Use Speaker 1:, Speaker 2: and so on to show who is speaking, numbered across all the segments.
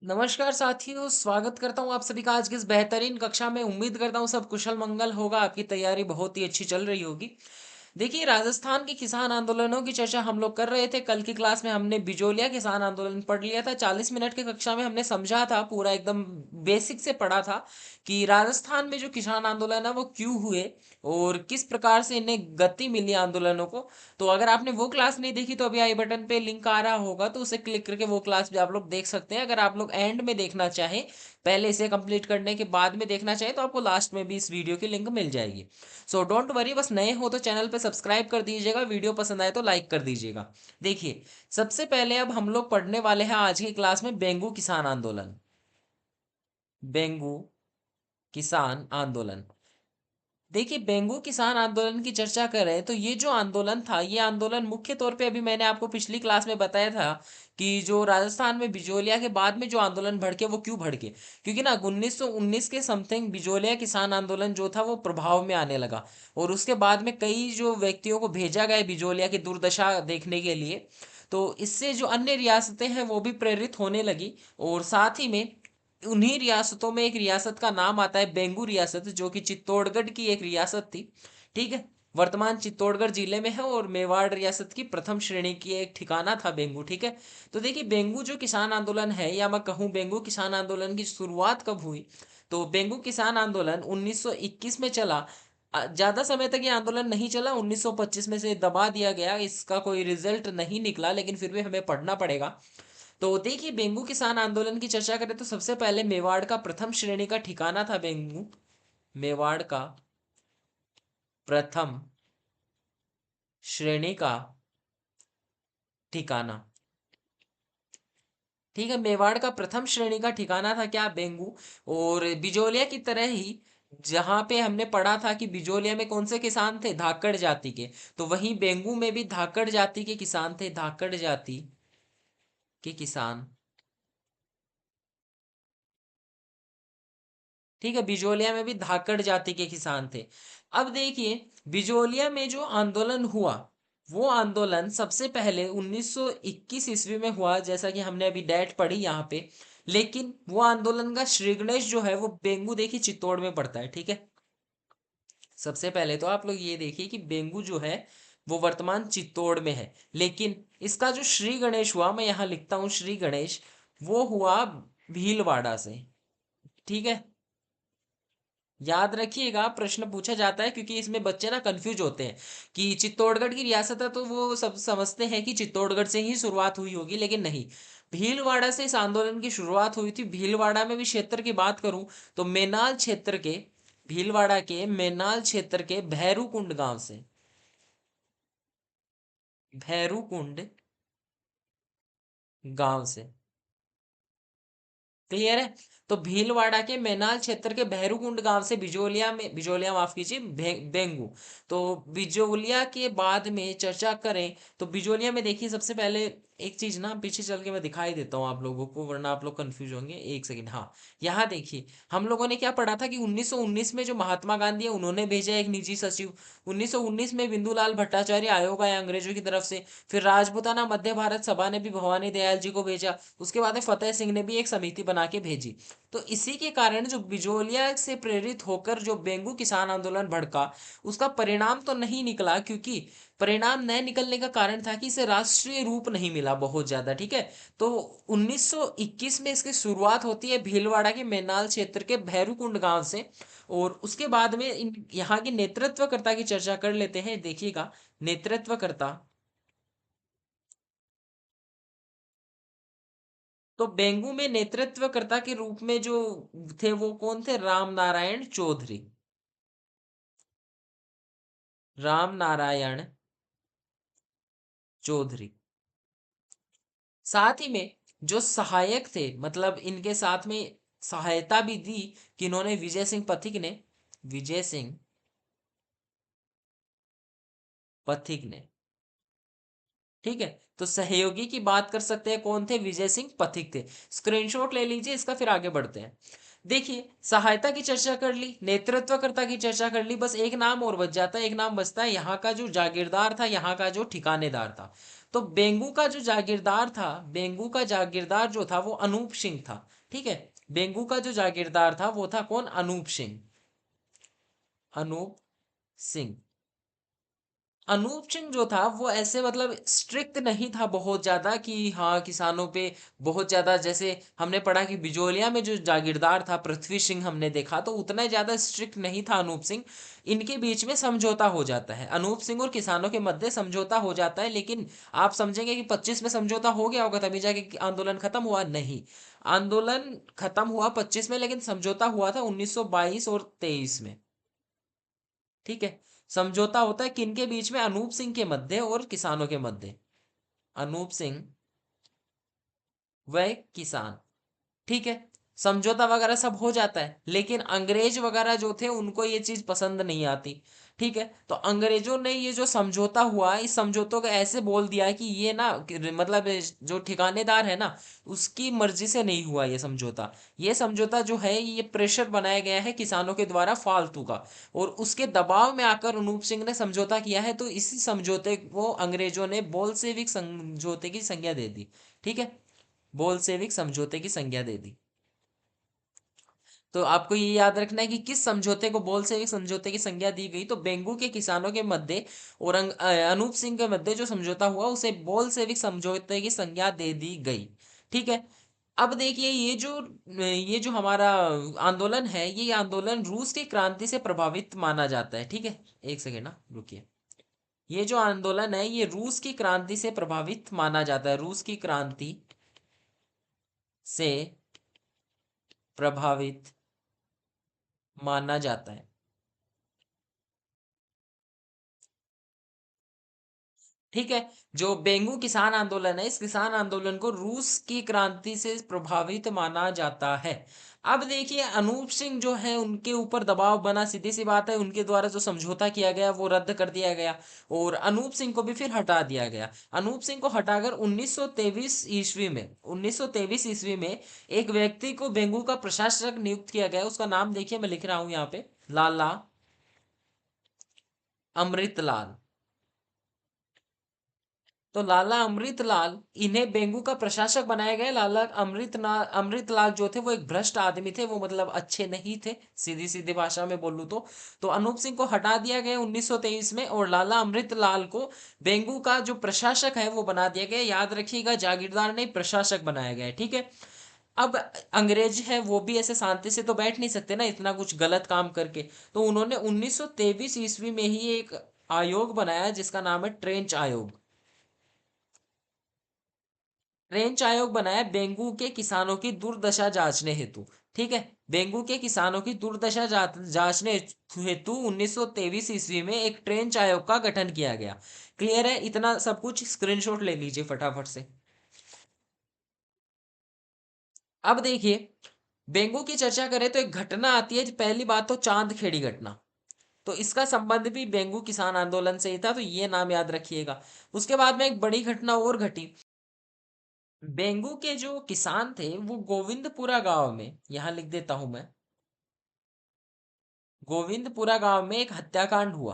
Speaker 1: नमस्कार साथियों, स्वागत करता हूँ आप सभी का आज की इस बेहतरीन कक्षा में। उम्मीद करता हूँ सब कुशल मंगल होगा, आपकी तैयारी बहुत ही अच्छी चल रही होगी। देखिए, राजस्थान के किसान आंदोलनों की चर्चा हम लोग कर रहे थे। कल की क्लास में हमने बिजोलिया किसान आंदोलन पढ़ लिया था। 40 मिनट की कक्षा में हमने समझा था, पूरा एकदम बेसिक से पढ़ा था कि राजस्थान में जो किसान आंदोलन है वो क्यों हुए और किस प्रकार से इन्हें गति मिली आंदोलनों को। तो अगर आपने वो क्लास नहीं देखी तो अभी आई बटन पे लिंक आ रहा होगा, तो उसे क्लिक करके वो क्लास भी आप लोग देख सकते हैं। अगर आप लोग एंड में देखना चाहें, पहले इसे कंप्लीट करने के बाद में देखना चाहें, तो आपको लास्ट में भी इस वीडियो की लिंक मिल जाएगी। सो डोंट वरी, बस नए हो तो चैनल पे सब्सक्राइब कर दीजिएगा, वीडियो पसंद आए तो लाइक कर दीजिएगा। देखिए, सबसे पहले अब हम लोग पढ़ने वाले हैं आज की क्लास में बेंगू किसान आंदोलन। बेंगू किसान आंदोलन। देखिए, बेंगू किसान आंदोलन की चर्चा करें तो ये जो आंदोलन था, ये आंदोलन मुख्य तौर पे, अभी मैंने आपको पिछली क्लास में बताया था कि जो राजस्थान में बिजोलिया के बाद में जो आंदोलन भड़के वो क्यों भड़के। क्योंकि ना 1919 के समथिंग बिजोलिया किसान आंदोलन जो था वो प्रभाव में आने लगा, और उसके बाद में कई जो व्यक्तियों को भेजा गया बिजोलिया की दुर्दशा देखने के लिए। तो इससे जो अन्य रियासतें हैं वो भी प्रेरित होने लगी, और साथ ही में उन्हीं रियासतों में एक रियासत का नाम आता है बेंगू रियासत, जो कि चित्तौड़गढ़ की एक रियासत थी। ठीक है, वर्तमान चित्तौड़गढ़ जिले में है, और मेवाड़ रियासत की प्रथम श्रेणी की एक ठिकाना था बेंगू। ठीक है, तो देखिए, बेंगू जो किसान आंदोलन है, या मैं कहूँ बेंगू किसान आंदोलन की शुरुआत कब हुई, तो बेंगू किसान आंदोलन 1921 में चला। ज्यादा समय तक ये आंदोलन नहीं चला, 1925 में से दबा दिया गया, इसका कोई रिजल्ट नहीं निकला, लेकिन फिर भी हमें पढ़ना पड़ेगा। तो देखिए, बेंगू किसान आंदोलन की चर्चा करें तो सबसे पहले मेवाड़ का प्रथम श्रेणी का ठिकाना था बेंगू। मेवाड़ का प्रथम श्रेणी का ठिकाना। ठीक है, मेवाड़ का प्रथम श्रेणी का ठिकाना था क्या, बेंगू। और बिजोलिया की तरह ही, जहां पे हमने पढ़ा था कि बिजोलिया में कौन से किसान थे, धाकड़ जाति के, तो वहीं बेंगू में भी धाकड़ जाति के किसान थे, धाकड़ जाति के किसान। ठीक है, बिजोलिया में भी धाकड़ जाति के किसान थे। अब देखिए, बिजोलिया में जो आंदोलन हुआ, वो आंदोलन सबसे पहले 1921 ईस्वी में हुआ, जैसा कि हमने अभी डेट पढ़ी यहाँ पे। लेकिन वो आंदोलन का श्री गणेश जो है वो बेंगू, देखिए, चित्तौड़ में पड़ता है। ठीक है, सबसे पहले तो आप लोग ये देखिए कि बेंगू जो है वो वर्तमान चित्तौड़ में है, लेकिन इसका जो श्री गणेश हुआ, मैं यहाँ लिखता हूँ श्री गणेश, वो हुआ भीलवाड़ा से। ठीक है, याद रखिएगा, प्रश्न पूछा जाता है, क्योंकि इसमें बच्चे ना कंफ्यूज होते हैं कि चित्तौड़गढ़ की रियासत है तो वो सब समझते हैं कि चित्तौड़गढ़ से ही शुरुआत हुई होगी, लेकिन नहीं। भीलवाड़ा से इस आंदोलन की शुरुआत हुई थी। भीलवाड़ा में भी क्षेत्र की बात करूं तो मेनाल क्षेत्र के, भीलवाड़ा के मेनाल क्षेत्र के भैरूकुंड गांव से, भैरूकुंड गांव से। क्लियर है। तो भीलवाड़ा के मेनाल क्षेत्र के भैरूकुंड गांव से बिजोलिया में, बिजोलिया माफ कीजिए, बेंगू। तो बिजोलिया के बाद में चर्चा करें तो बिजोलिया में देखिए, सबसे पहले एक चीज ना पीछे चल के मैं दिखाई देता हूँ आप लोगों को, वरना आप लोग कंफ्यूज होंगे। एक सेकंड, हाँ, यहाँ देखिए, हम लोगों ने क्या पढ़ा था कि 1919 में जो महात्मा गांधी है उन्होंने भेजा एक निजी सचिव। 1919 में बिंदुलाल भट्टाचार्य आयोग आया अंग्रेजों की तरफ से। फिर राजपूताना मध्य भारत सभा ने भी भवानी दयाल जी को भेजा। उसके बाद में फतेह सिंह ने भी एक समिति बना के भेजी। तो इसी के कारण जो बिजोलिया से प्रेरित होकर जो बेंगू किसान आंदोलन भड़का, उसका परिणाम तो नहीं निकला, क्योंकि परिणाम न निकलने का कारण था कि इसे राष्ट्रीय रूप नहीं मिला बहुत ज्यादा। ठीक है, तो 1921 में इसकी शुरुआत होती है भीलवाड़ा के मेनाल क्षेत्र के भैरूकुंड गांव से। और उसके बाद में यहाँ की नेतृत्वकर्ता की चर्चा कर लेते हैं। देखिएगा, नेतृत्वकर्ता, तो बेंगू में नेतृत्वकर्ता के रूप में जो थे वो कौन थे, राम नारायण चौधरी। राम नारायण चौधरी। साथ ही में जो सहायक थे, मतलब इनके साथ में सहायता भी दी, किन्होंने, विजय सिंह पथिक ने, विजय सिंह पथिक ने। ठीक है, तो सहयोगी की बात कर सकते हैं, कौन थे, विजय सिंह पथिक थे। स्क्रीनशॉट ले लीजिए इसका, फिर आगे बढ़ते हैं। देखिए, सहायता की चर्चा कर ली, नेतृत्वकर्ता की चर्चा कर ली, बस एक नाम और बच जाता है, एक नाम बचता है यहाँ का जो जागीरदार था, यहाँ का जो ठिकानेदार था। तो बेंगू का जो जागीरदार था, बेंगू का जागीरदार जो था वो अनूप सिंह था। ठीक है, बेंगू का जो जागीरदार था वो था कौन? अनूप सिंह। अनूप सिंह। अनूप सिंह जो था वो ऐसे मतलब स्ट्रिक्ट नहीं था बहुत ज्यादा कि हाँ किसानों पे बहुत ज्यादा, जैसे हमने पढ़ा कि बिजोलिया में जो जागीरदार था पृथ्वी सिंह हमने देखा, तो उतना ज्यादा स्ट्रिक्ट नहीं था अनूप सिंह। इनके बीच में समझौता हो जाता है, अनूप सिंह और किसानों के मध्य समझौता हो जाता है। लेकिन आप समझेंगे कि 25 में समझौता हो गया होगा तभी जाके आंदोलन खत्म हुआ, नहीं। आंदोलन खत्म हुआ 25 में, लेकिन समझौता हुआ था 1922 और 23 में। ठीक है, समझौता होता है किनके बीच में? अनूप सिंह के मध्य और किसानों के मध्य। अनूप सिंह व किसान। ठीक है, समझौता वगैरह सब हो जाता है, लेकिन अंग्रेज वगैरह जो थे उनको ये चीज पसंद नहीं आती। ठीक है, तो अंग्रेजों ने ये जो समझौता हुआ, इस समझौतों को ऐसे बोल दिया कि ये ना मतलब जो ठिकानेदार है ना उसकी मर्जी से नहीं हुआ ये समझौता। ये समझौता जो है ये प्रेशर बनाया गया है किसानों के द्वारा फालतू का, और उसके दबाव में आकर अनूप सिंह ने समझौता किया है। तो इसी समझौते को अंग्रेजों ने बोल्शेविक समझौते की संज्ञा दे दी। ठीक है, बोल्शेविक समझौते की संज्ञा दे दी। तो आपको ये याद रखना है कि किस समझौते को बोल्शेविक समझौते की संज्ञा दी गई। तो बेंगू के किसानों के मध्य और अनूप सिंह के मध्य जो समझौता हुआ उसे बोल्शेविक समझौते की संज्ञा दे दी गई। ठीक है, अब देखिए ये जो हमारा आंदोलन है, ये आंदोलन रूस की क्रांति से प्रभावित माना जाता है। ठीक है, एक सेकेंड ना रुकिए। ये जो आंदोलन है ये रूस की क्रांति से प्रभावित माना जाता है, रूस की क्रांति से प्रभावित माना जाता है। ठीक है, जो बेंगू किसान आंदोलन है, इस किसान आंदोलन को रूस की क्रांति से प्रभावित माना जाता है। अब देखिए अनूप सिंह जो है उनके ऊपर दबाव बना, सीधी सी बात है, उनके द्वारा जो समझौता किया गया वो रद्द कर दिया गया और अनूप सिंह को भी फिर हटा दिया गया। अनूप सिंह को हटाकर 1923 ईस्वी में 1923 ईस्वी में एक व्यक्ति को बेंगू का प्रशासक नियुक्त किया गया। उसका नाम देखिए, मैं लिख रहा हूं यहाँ पे, लाला अमृतलाल। तो लाला अमृतलाल, इन्हें बेंगू का प्रशासक बनाया गया। लाला अमृतलाल जो थे वो एक भ्रष्ट आदमी थे, वो मतलब अच्छे नहीं थे, सीधी सीधी भाषा में बोलूं तो अनूप सिंह को हटा दिया गया 1923 में और लाला अमृतलाल को बेंगू का जो प्रशासक है वो बना दिया गया। याद रखिएगा, जागीरदार नहीं, प्रशासक बनाया गया है। ठीक है, अब अंग्रेज है वो भी ऐसे शांति से तो बैठ नहीं सकते ना इतना कुछ गलत काम करके, तो उन्होंने 1923 ईस्वी में ही एक आयोग बनाया जिसका नाम है ट्रेंच आयोग। रेंच आयोग बनाया बेंगू के किसानों की दुर्दशा जांचने हेतु। ठीक है, बेंगू के किसानों की दुर्दशा जांचने हेतु 1923 ईस्वी में एक ट्रेंच आयोग का गठन किया गया। क्लियर है? इतना सब कुछ स्क्रीनशॉट ले लीजिए फटाफट से। अब देखिए, बेंगू की चर्चा करें तो एक घटना आती है, पहली बात तो चांद खेड़ी घटना। तो इसका संबंध भी बेंगू किसान आंदोलन से ही था, तो ये नाम याद रखिएगा। उसके बाद में एक बड़ी घटना और घटी। बेंगू के जो किसान थे वो गोविंदपुरा गांव में, यहां लिख देता हूं मैं, गोविंदपुरा गांव में एक हत्याकांड हुआ।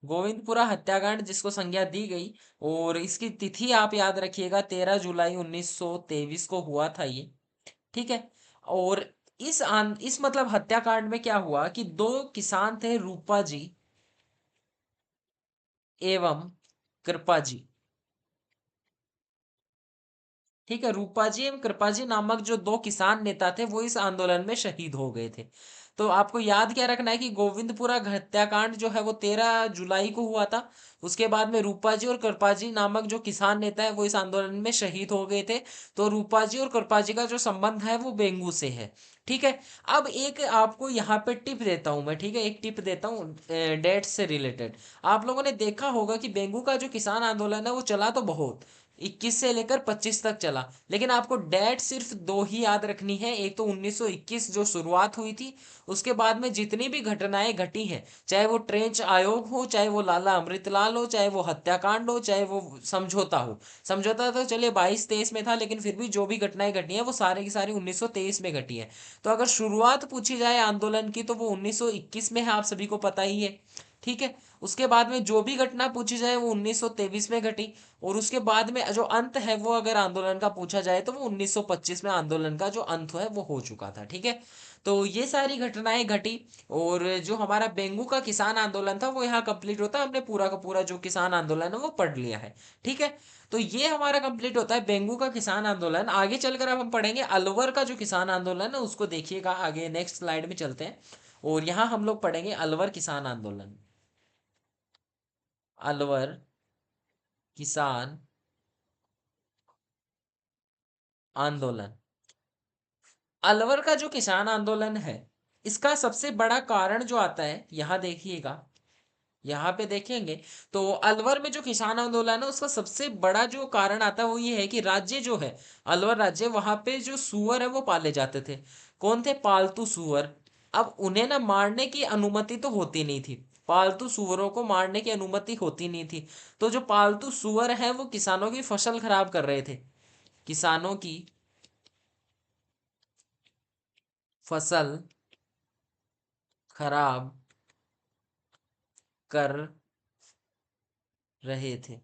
Speaker 1: गोविंदपुरा हत्याकांड जिसको संज्ञा दी गई, और इसकी तिथि आप याद रखिएगा 13 जुलाई 1923 को हुआ था ये। ठीक है, और इस मतलब हत्याकांड में क्या हुआ कि दो किसान थे, रूपा जी एवं कृपा जी। ठीक है, रूपाजी एवं कृपाजी नामक जो दो किसान नेता थे वो इस आंदोलन में शहीद हो गए थे। तो आपको याद क्या रखना है कि गोविंदपुरा हत्याकांड जो है वो 13 जुलाई को हुआ था। उसके बाद में रूपाजी और कृपाजी नामक जो किसान नेता है वो इस आंदोलन में शहीद हो गए थे। तो रूपाजी और कृपाजी का जो संबंध है वो बेंगू से है। ठीक है, अब एक आपको यहाँ पे टिप देता हूं मैं। ठीक है, एक टिप देता हूँ डेट से रिलेटेड। आप लोगों ने देखा होगा कि बेंगू का जो किसान आंदोलन है वो चला तो बहुत, 21 से लेकर 25 तक चला, लेकिन आपको डेट सिर्फ दो ही याद रखनी है। एक तो 1921 जो शुरुआत हुई थी, उसके बाद में जितनी भी घटनाएं घटी हैं, चाहे वो ट्रेंच आयोग हो, चाहे वो लाला अमृतलाल हो, चाहे वो हत्याकांड हो, चाहे वो समझौता हो। समझौता तो चलिए 22-23 में था, लेकिन फिर भी जो भी घटनाएं घटी हैं वो सारी की सारी 1923 में घटी है। तो अगर शुरुआत पूछी जाए आंदोलन की तो वो 1921 में है, आप सभी को पता ही है। ठीक है। उसके बाद में जो भी घटना पूछी जाए वो 1923 में घटी। और उसके बाद में जो अंत है वो अगर आंदोलन का पूछा जाए तो वो 1925 में आंदोलन का जो अंत है वो हो चुका था। ठीक है। तो ये सारी घटनाएं घटी। और जो हमारा बेंगू का किसान आंदोलन था वो यहाँ कंप्लीट होता है। हमने पूरा का पूरा जो किसान आंदोलन है वो पढ़ लिया है। ठीक है। तो ये हमारा कंप्लीट होता है बेंगू का किसान आंदोलन। आगे चलकर अब हम पढ़ेंगे अलवर का जो किसान आंदोलन है उसको। देखिएगा आगे नेक्स्ट स्लाइड में चलते हैं। और यहाँ हम लोग पढ़ेंगे अलवर किसान आंदोलन। अलवर किसान आंदोलन। अलवर का जो किसान आंदोलन है इसका सबसे बड़ा कारण जो आता है यहाँ देखिएगा। यहाँ पे देखेंगे तो अलवर में जो किसान आंदोलन है उसका सबसे बड़ा जो कारण आता है वो ये है कि राज्य जो है अलवर राज्य, वहां पे जो सुअर है वो पाले जाते थे। कौन थे? पालतू सुअर। अब उन्हें ना मारने की अनुमति तो होती नहीं थी। पालतू सुअरों को मारने की अनुमति होती नहीं थी। तो जो पालतू सुअर है वो किसानों की फसल खराब कर रहे थे। किसानों की फसल खराब कर रहे थे।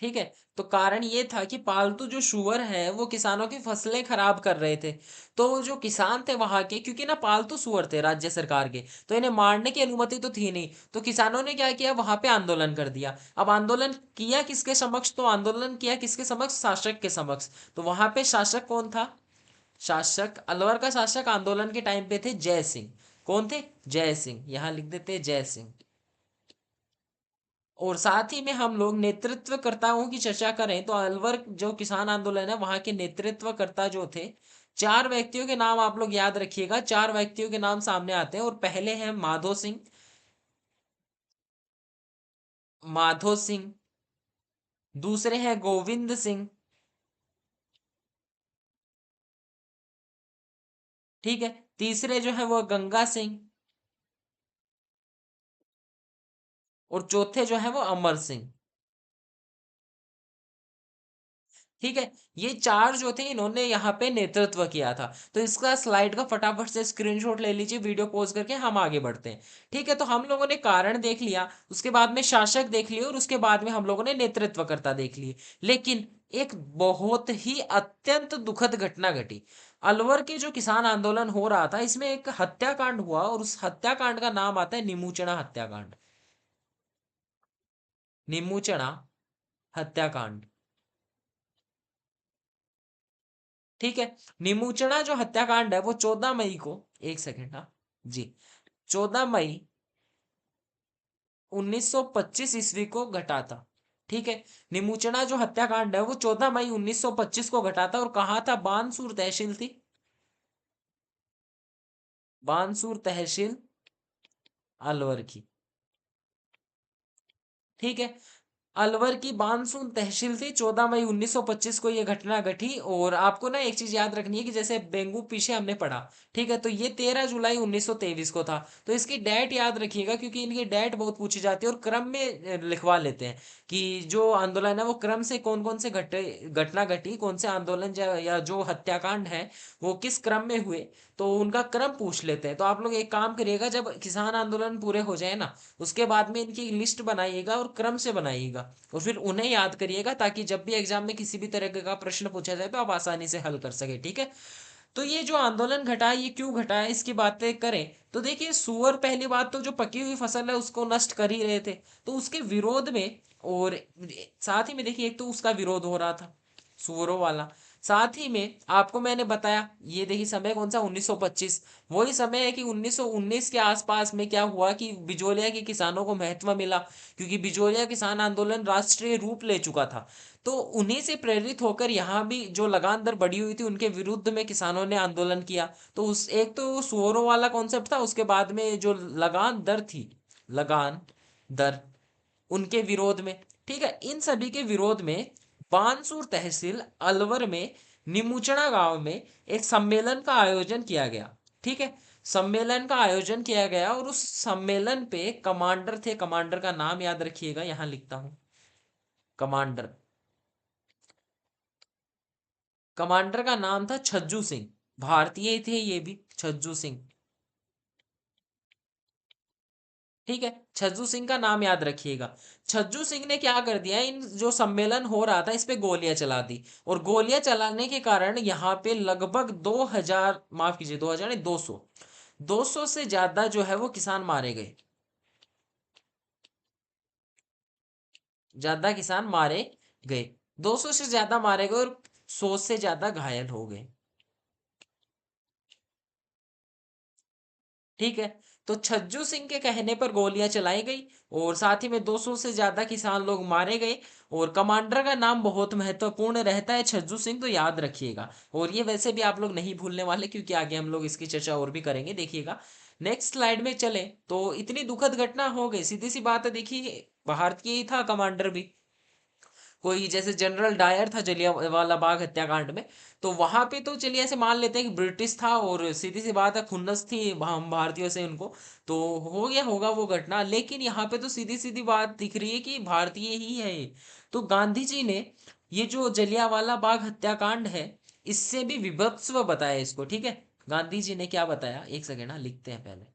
Speaker 1: ठीक है। तो कारण ये था कि पालतू जो शुअर है वो किसानों की फसलें खराब कर रहे थे। तो जो किसान थे वहां के, क्योंकि ना पालतू शुअर थे राज्य सरकार के, तो इन्हें मारने की अनुमति तो थी नहीं। तो किसानों ने क्या किया, वहां पे आंदोलन कर दिया। अब आंदोलन किया किसके समक्ष? तो आंदोलन किया किसके समक्ष? शासक के समक्ष। तो वहां पे शासक कौन था? शासक, अलवर का शासक आंदोलन के टाइम पे थे जय सिंह। कौन थे? जय सिंह। यहां लिख देते जय सिंह। और साथ ही में हम लोग नेतृत्वकर्ताओं की चर्चा करें तो अलवर जो किसान आंदोलन है वहां के नेतृत्वकर्ता जो थे, चार व्यक्तियों के नाम आप लोग याद रखिएगा। चार व्यक्तियों के नाम सामने आते हैं और पहले हैं माधो सिंह। माधो सिंह। दूसरे हैं गोविंद सिंह। ठीक है। तीसरे जो है वो गंगा सिंह। और चौथे जो है वो अमर सिंह। ठीक है। ये चार जो थे इन्होंने यहाँ पे नेतृत्व किया था। तो इसका स्लाइड का फटाफट से स्क्रीनशॉट ले लीजिए, वीडियो पॉज करके हम आगे बढ़ते हैं। ठीक है। तो हम लोगों ने कारण देख लिया, उसके बाद में शासक देख लिए, और उसके बाद में हम लोगों ने नेतृत्वकर्ता देख लिए। लेकिन एक बहुत ही अत्यंत दुखद घटना घटी। अलवर के जो किसान आंदोलन हो रहा था इसमें एक हत्याकांड हुआ, और उस हत्याकांड का नाम आता है निमूचना हत्याकांड। निमूचना हत्याकांड। ठीक है। निमूचना जो हत्याकांड है वो 14 मई को, एक सेकेंड, हाँ जी, 14 मई 1925 ईस्वी को घटा था। ठीक है। निमूचना जो हत्याकांड है वो 14 मई 1925 को घटा था। और कहा था? बानसूर तहसील थी। बानसूर तहसील अलवर की। ठीक है। अलवर की बानसून तहसील थी। 14 मई 1925 को यह घटना घटी। और आपको ना एक चीज याद रखनी है कि जैसे बेंगू पीछे हमने पढ़ा, ठीक है, तो ये 13 जुलाई 1923 को था। तो इसकी डेट याद रखिएगा क्योंकि इनकी डेट बहुत पूछी जाती है और क्रम में लिखवा लेते हैं कि जो आंदोलन है वो क्रम से कौन कौन से घटना घटी, कौन से आंदोलन या जो हत्याकांड है वो किस क्रम में हुए, तो उनका क्रम पूछ लेते हैं। तो आप लोग एक काम करिएगा, जब किसान आंदोलन पूरे हो जाए ना उसके बाद में इनकी लिस्ट बनाइएगा और क्रम से बनाइएगा, और फिर उन्हें याद करिएगा ताकि जब भी एग्जाम में किसी भी तरह का प्रश्न पूछा जाए तो आप आसानी से हल कर सके। ठीक है। तो ये जो आंदोलन घटा है ये क्यों घटा है इसकी बातें करें तो देखिए, सुअर पहली बात तो जो पकी हुई फसल है उसको नष्ट कर ही रहे थे, तो उसके विरोध में। और साथ ही में देखिए एक तो उसका विरोध हो रहा था सुअरों वाला। साथ ही में आपको मैंने बताया, ये देखिए समय कौन सा? 1925। वही समय है कि 1919 के आसपास में क्या हुआ कि बिजोलिया के किसानों को महत्व मिला, क्योंकि बिजोलिया किसान आंदोलन राष्ट्रीय रूप ले चुका था। तो उन्हीं से प्रेरित होकर यहाँ भी जो लगान दर बढ़ी हुई थी उनके विरुद्ध में किसानों ने आंदोलन किया। तो उस एक तो सुअरों वाला कॉन्सेप्ट था, उसके बाद में जो लगान दर थी, लगान दर, उनके विरोध में। ठीक है। इन सभी के विरोध में बानसूर तहसील अलवर में निमुचना गांव में एक सम्मेलन का आयोजन किया गया। ठीक है। सम्मेलन का आयोजन किया गया और उस सम्मेलन पे कमांडर थे, कमांडर का नाम याद रखिएगा, यहां लिखता हूं, कमांडर। कमांडर का नाम था छज्जू सिंह। भारतीय थे ये भी, छज्जू सिंह। ठीक है, छज्जू सिंह का नाम याद रखिएगा। छज्जू सिंह ने क्या कर दिया, इन जो सम्मेलन हो रहा था इस पे गोलियां चला दी, और गोलियां चलाने के कारण यहाँ पे लगभग 2000, माफ कीजिए 2000 नहीं, 200 से ज्यादा जो है वो किसान मारे गए, ज्यादा किसान मारे गए, 200 से ज्यादा मारे गए और 100 से ज्यादा घायल हो गए। ठीक है, तो छज्जू सिंह के कहने पर गोलियां चलाई गई और साथ ही में 200 से ज्यादा किसान लोग मारे गए, और कमांडर का नाम बहुत महत्वपूर्ण रहता है छज्जू सिंह, तो याद रखिएगा। और ये वैसे भी आप लोग नहीं भूलने वाले, क्योंकि आगे हम लोग इसकी चर्चा और भी करेंगे, देखिएगा। नेक्स्ट स्लाइड में चले तो इतनी दुखद घटना हो गई, सीधी सी बात है, देखिए भारतीय ही था कमांडर भी, कोई जैसे जनरल डायर था जलियांवाला बाग हत्याकांड में, तो वहां पे तो चलिए ऐसे मान लेते हैं कि ब्रिटिश था, और सीधी सी बात है खुन्नस थी हम भारतीयों से उनको, तो हो गया होगा वो घटना, लेकिन यहाँ पे तो सीधी सीधी बात दिख रही है कि भारतीय ही है ये। तो गांधी जी ने ये जो जलियांवाला बाग हत्याकांड है, इससे भी विभत्स्व बताया इसको, ठीक है। गांधी जी ने क्या बताया, एक सेकेंड ना, लिखते हैं पहले,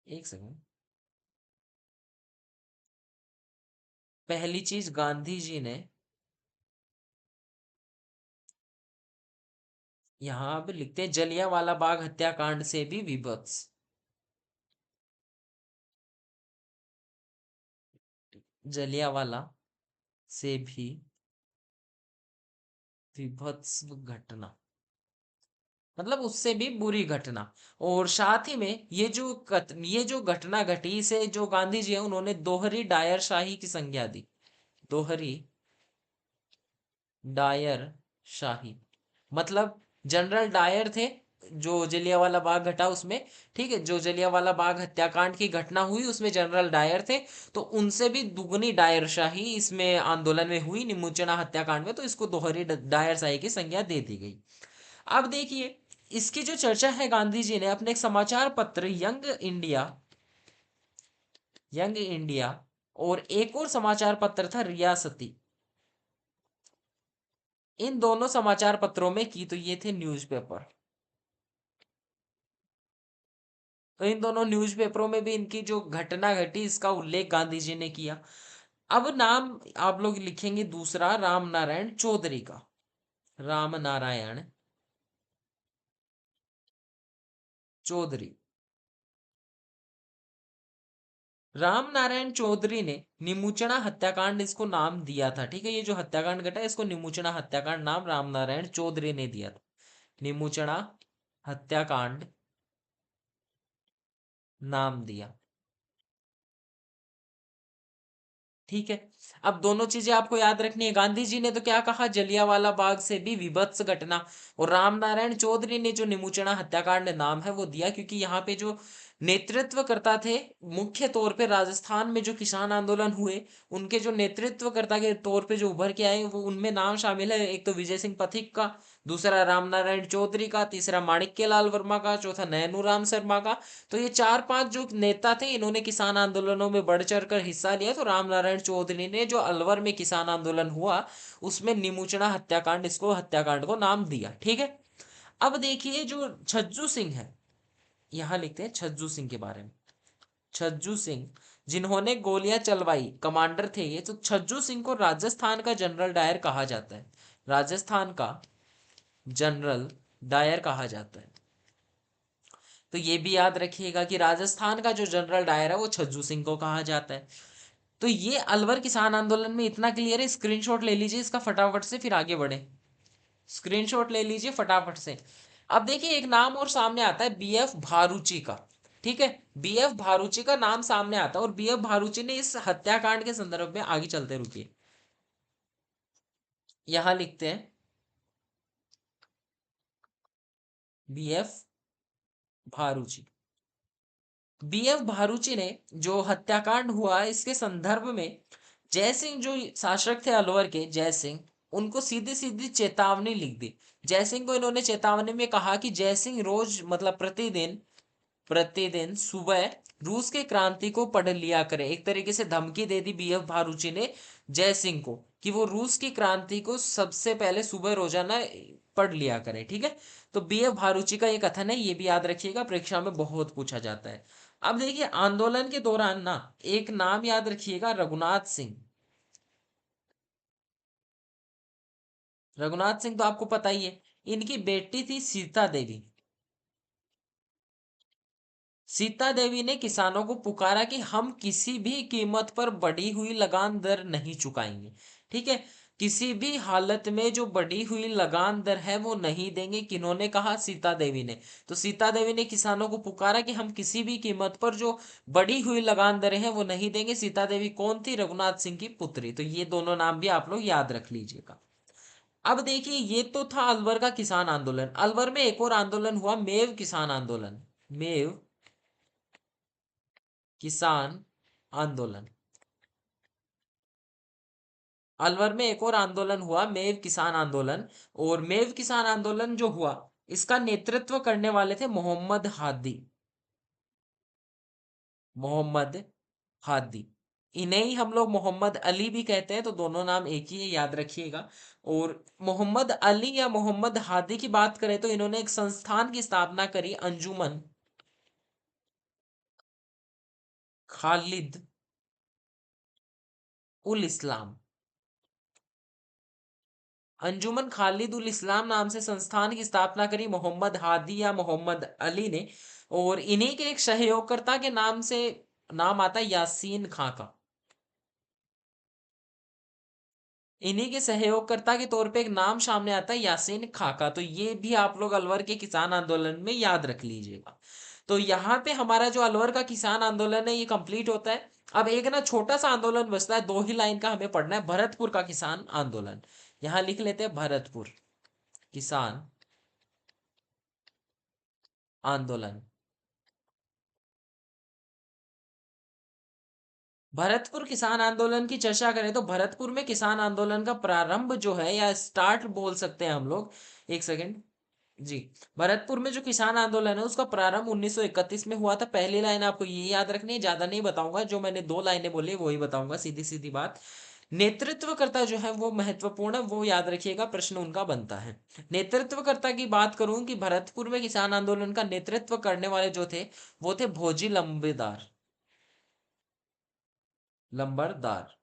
Speaker 1: एक सेकेंड। पहली चीज गांधी जी ने यहाँ पे लिखते हैं, जलियांवाला बाग हत्याकांड से भी विभत्स, जलियांवाला से भी विभत्स घटना, मतलब उससे भी बुरी घटना। और साथ ही में ये जो घटना घटी से जो गांधी जी है उन्होंने दोहरी डायरशाही की संज्ञा दी, दोहरी डायर शाही, मतलब जनरल डायर थे जो जलियांवाला बाग घटा उसमें, ठीक है, जो जलियांवाला बाग हत्याकांड की घटना हुई उसमें जनरल डायर थे, तो उनसे भी दुगनी डायर शाही इसमें आंदोलन में हुई, निमुचना हत्याकांड में, तो इसको दोहरी डायर शाही की संज्ञा दे दी गई। अब देखिए, इसकी जो चर्चा है गांधी जी ने अपने एक समाचार पत्र यंग इंडिया और एक और समाचार पत्र था रियासती, इन दोनों समाचार पत्रों में की, तो ये थे न्यूज़पेपर, तो इन दोनों न्यूज़पेपरों में भी इनकी जो घटना घटी इसका उल्लेख गांधी जी ने किया। अब नाम आप लोग लिखेंगे दूसरा, राम नारायण चौधरी का, राम नारायण चौधरी। राम नारायण चौधरी ने निमुचना हत्याकांड इसको नाम दिया था, ठीक है, ये जो हत्याकांड घटा है इसको निमुचना हत्याकांड नाम राम नारायण चौधरी ने दिया था, निमुचना हत्याकांड नाम दिया, ठीक है। अब दोनों चीजें आपको याद रखनी है, गांधी जी ने तो क्या कहा, जलियांवाला बाग से भी विभत्स घटना, और राम नारायण चौधरी ने जो निमुचना हत्याकांड नाम है वो दिया, क्योंकि यहाँ पे जो नेतृत्व करता थे, मुख्य तौर पे राजस्थान में जो किसान आंदोलन हुए उनके जो नेतृत्वकर्ता के तौर पे जो उभर के आए वो, उनमें नाम शामिल है, एक तो विजय सिंह पथिक का, दूसरा राम नारायण चौधरी का, तीसरा माणिक्यलाल वर्मा का, चौथा नैनूराम शर्मा का। तो ये चार पांच जो नेता थे इन्होंने किसान आंदोलनों में बढ़ चढ़ कर हिस्सा लिया, तो राम नारायण चौधरी ने जो अलवर में किसान आंदोलन हुआ उसमें निमुचना हत्याकांड, इसको हत्याकांड को नाम दिया, ठीक है। अब देखिए जो छज्जू सिंह है, यहां लिखते हैं छज्जू सिंह के बारे में, छज्जू सिंह जिन्होंने गोलियां चलवाई, कमांडर थे ये, तो छज्जू सिंह को राजस्थान का जनरल डायर कहा जाता है, राजस्थान का जनरल डायर कहा जाता है। तो ये भी याद रखिएगा कि राजस्थान का जो जनरल डायर है वो छज्जू सिंह को कहा जाता है। तो ये अलवर किसान आंदोलन में इतना क्लियर है, स्क्रीनशॉट ले लीजिए इसका फटाफट से, फिर आगे बढ़े, स्क्रीनशॉट ले लीजिए फटाफट से। अब देखिए एक नाम और सामने आता है बीएफ भारूची का, ठीक है, बीएफ भारूची का नाम सामने आता है, और बीएफ भारूची ने इस हत्याकांड के संदर्भ में, आगे चलते रुकिए, यहां लिखते हैं बीएफ भारूची, बीएफ भारूची ने जो हत्याकांड हुआ इसके संदर्भ में जय सिंह जो शासक थे अलवर के, जय सिंह, उनको सीधी सीधी चेतावनी लिख दी। जय सिंह को इन्होंने चेतावनी में कहा कि जय सिंह रोज मतलब प्रतिदिन प्रतिदिन सुबह रूस के क्रांति को पढ़ लिया करे, एक तरीके से धमकी दे दी बीएफ भारूची ने जय सिंह को कि वो रूस की क्रांति को सबसे पहले सुबह रोजाना पढ़ लिया करे, ठीक है। तो बीएफ भारूची का ये कथन है, ये भी याद रखिएगा, परीक्षा में बहुत पूछा जाता है। अब देखिए आंदोलन के दौरान ना एक नाम याद रखिएगा, रघुनाथ सिंह। रघुनाथ सिंह तो आपको पता ही है। इनकी बेटी थी सीता देवी। सीता देवी ने किसानों को पुकारा कि हम किसी भी कीमत पर बढ़ी हुई लगान दर नहीं चुकाएंगे। ठीक है। किसी भी हालत में जो बढ़ी हुई लगान दर है वो नहीं देंगे। किन्होंने कहा? सीता देवी ने। तो सीता देवी ने किसानों को पुकारा कि हम किसी भी कीमत पर जो बढ़ी हुई लगान दरें हैं वो नहीं देंगे। सीता देवी कौन थी? रघुनाथ सिंह की पुत्री। तो ये दोनों नाम भी आप लोग याद रख लीजिएगा। अब देखिए ये तो था अलवर का किसान आंदोलन। अलवर में एक और आंदोलन हुआ, मेव किसान आंदोलन। मेव किसान आंदोलन। अलवर में एक और आंदोलन हुआ, मेव किसान आंदोलन। और मेव किसान आंदोलन जो हुआ, इसका नेतृत्व करने वाले थे मोहम्मद हादी। मोहम्मद हादी। इन्हें ही हम लोग मोहम्मद अली भी कहते हैं, तो दोनों नाम एक ही है, याद रखिएगा। और मोहम्मद अली या मोहम्मद हादी की बात करें तो इन्होंने एक संस्थान की स्थापना करी, अंजुमन खालिद उल इस्लाम। अंजुमन खालिद उल इस्लाम नाम से संस्थान की स्थापना करी मोहम्मद हादी या मोहम्मद अली ने। और इन्हीं के एक सहयोगकर्ता के नाम से नाम आता है यासीन खां का। इन्हीं के सहयोगकर्ता के तौर पे एक नाम सामने आता है, यासीन खाका। तो ये भी आप लोग अलवर के किसान आंदोलन में याद रख लीजिएगा। तो यहाँ पे हमारा जो अलवर का किसान आंदोलन है ये कंप्लीट होता है। अब एक ना छोटा सा आंदोलन बचता है, 2 ही लाइन का हमें पढ़ना है, भरतपुर का किसान आंदोलन। यहाँ लिख लेते हैं, भरतपुर किसान आंदोलन। भरतपुर किसान आंदोलन की चर्चा करें तो भरतपुर में किसान आंदोलन का प्रारंभ जो है, या स्टार्ट बोल सकते हैं हम लोग। एक सेकेंड। जी। भरतपुर में जो किसान आंदोलन है उसका प्रारंभ 1931 में हुआ था। पहली लाइन आपको ये याद रखनी है, ज्यादा नहीं बताऊंगा, जो मैंने 2 लाइनें बोली वही बताऊंगा, सीधी सीधी बात। नेतृत्वकर्ता जो है वो महत्वपूर्ण है, वो याद रखिएगा, प्रश्न उनका बनता है। नेतृत्वकर्ता की बात करूं कि भरतपुर में किसान आंदोलन का नेतृत्व करने वाले जो थे वो थे भोजी लंबेदार। लंबरदार।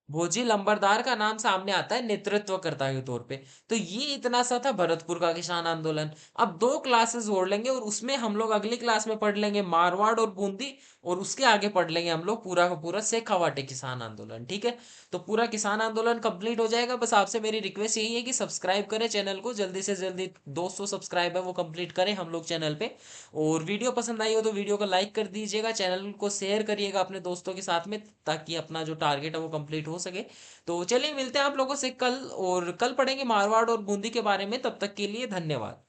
Speaker 1: भोजी लंबरदार का नाम सामने आता है नेतृत्वकर्ता के तौर पे। तो ये इतना सा था भरतपुर का किसान आंदोलन। अब 2 क्लासेस जोड़ लेंगे और उसमें हम लोग अगली क्लास में पढ़ लेंगे मारवाड़ और बूंदी। और उसके आगे पढ़ लेंगे हम लोग पूरा का पूरा शेखावाटी किसान आंदोलन। ठीक है। तो पूरा किसान आंदोलन कंप्लीट हो जाएगा। बस आपसे मेरी रिक्वेस्ट यही है कि सब्सक्राइब करें चैनल को, जल्दी से जल्दी 200 सब्सक्राइब है वो कंप्लीट करें हम लोग चैनल पे। और वीडियो पसंद आई हो तो वीडियो को लाइक कर दीजिएगा, चैनल को शेयर करिएगा अपने दोस्तों के साथ में, ताकि अपना जो टारगेट है वो कंप्लीट हो सके। तो चलिए मिलते हैं आप लोगों से कल, और कल पढ़ेंगे मारवाड़ और बूंदी के बारे में। तब तक के लिए धन्यवाद।